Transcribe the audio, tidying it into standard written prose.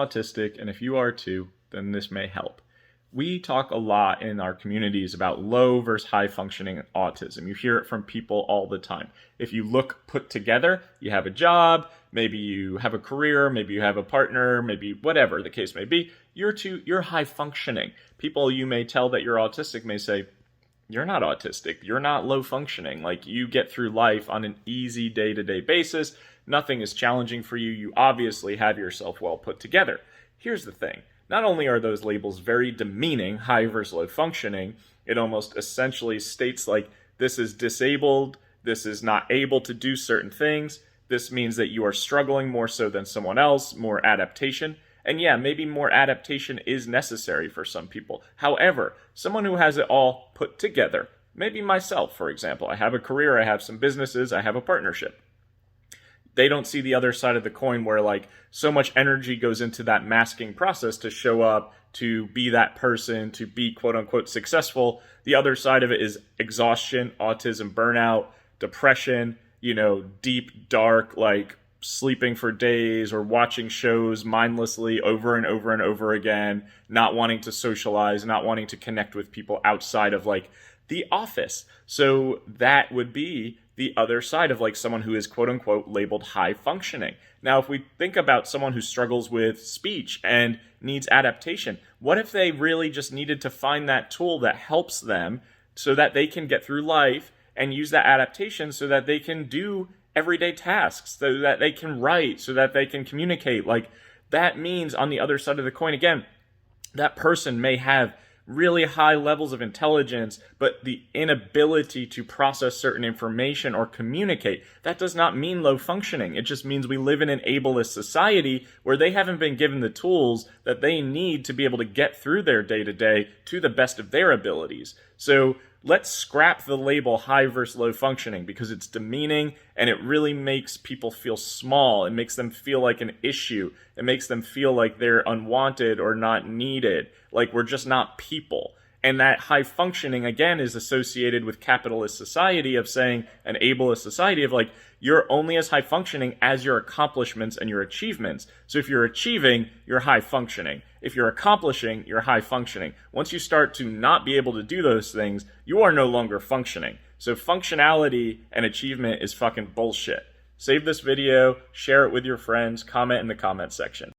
autistic, and if you are too, then this may help. We talk a lot in our communities about low versus high functioning autism. You hear it from people all the time. If you look put together, you have a job, maybe you have a career, maybe you have a partner, maybe whatever the case may be, you're high functioning. People you may tell that you're autistic may say, you're not autistic, you're not low functioning. Like, you get through life on an easy day-to-day basis. Nothing is challenging for you. You obviously have yourself well put together. Here's the thing. Not only are those labels very demeaning, high versus low functioning, it almost essentially states like, this is disabled, this is not able to do certain things, this means that you are struggling more so than someone else, more adaptation. And yeah, maybe more adaptation is necessary for some people. However, someone who has it all put together, maybe myself, for example, I have a career, I have some businesses, I have a partnership. They don't see the other side of the coin where like so much energy goes into that masking process to show up, to be that person, to be quote unquote successful. The other side of it is exhaustion, autism, burnout, depression, deep, dark, like sleeping for days or watching shows mindlessly over and over and over again, not wanting to socialize, not wanting to connect with people outside of like the office. So that would be the other side of like someone who is quote unquote labeled high functioning. Now, if we think about someone who struggles with speech and needs adaptation, what if they really just needed to find that tool that helps them so that they can get through life and use that adaptation so that they can do everyday tasks, so that they can write, so that they can communicate? Like, that means on the other side of the coin, again, that person may have really high levels of intelligence, but the inability to process certain information or communicate, that does not mean low functioning. It just means we live in an ableist society where they haven't been given the tools that they need to be able to get through their day-to-day to the best of their abilities. So let's scrap the label high versus low functioning, because it's demeaning and it really makes people feel small. It makes them feel like an issue. It makes them feel like they're unwanted or not needed, like we're just not people. And that high functioning, again, is associated with capitalist society of saying, an ableist society of like, you're only as high functioning as your accomplishments and your achievements. So if you're achieving, you're high functioning. If you're accomplishing, you're high functioning. Once you start to not be able to do those things, you are no longer functioning. So functionality and achievement is fucking bullshit. Save this video, share it with your friends, comment in the comment section.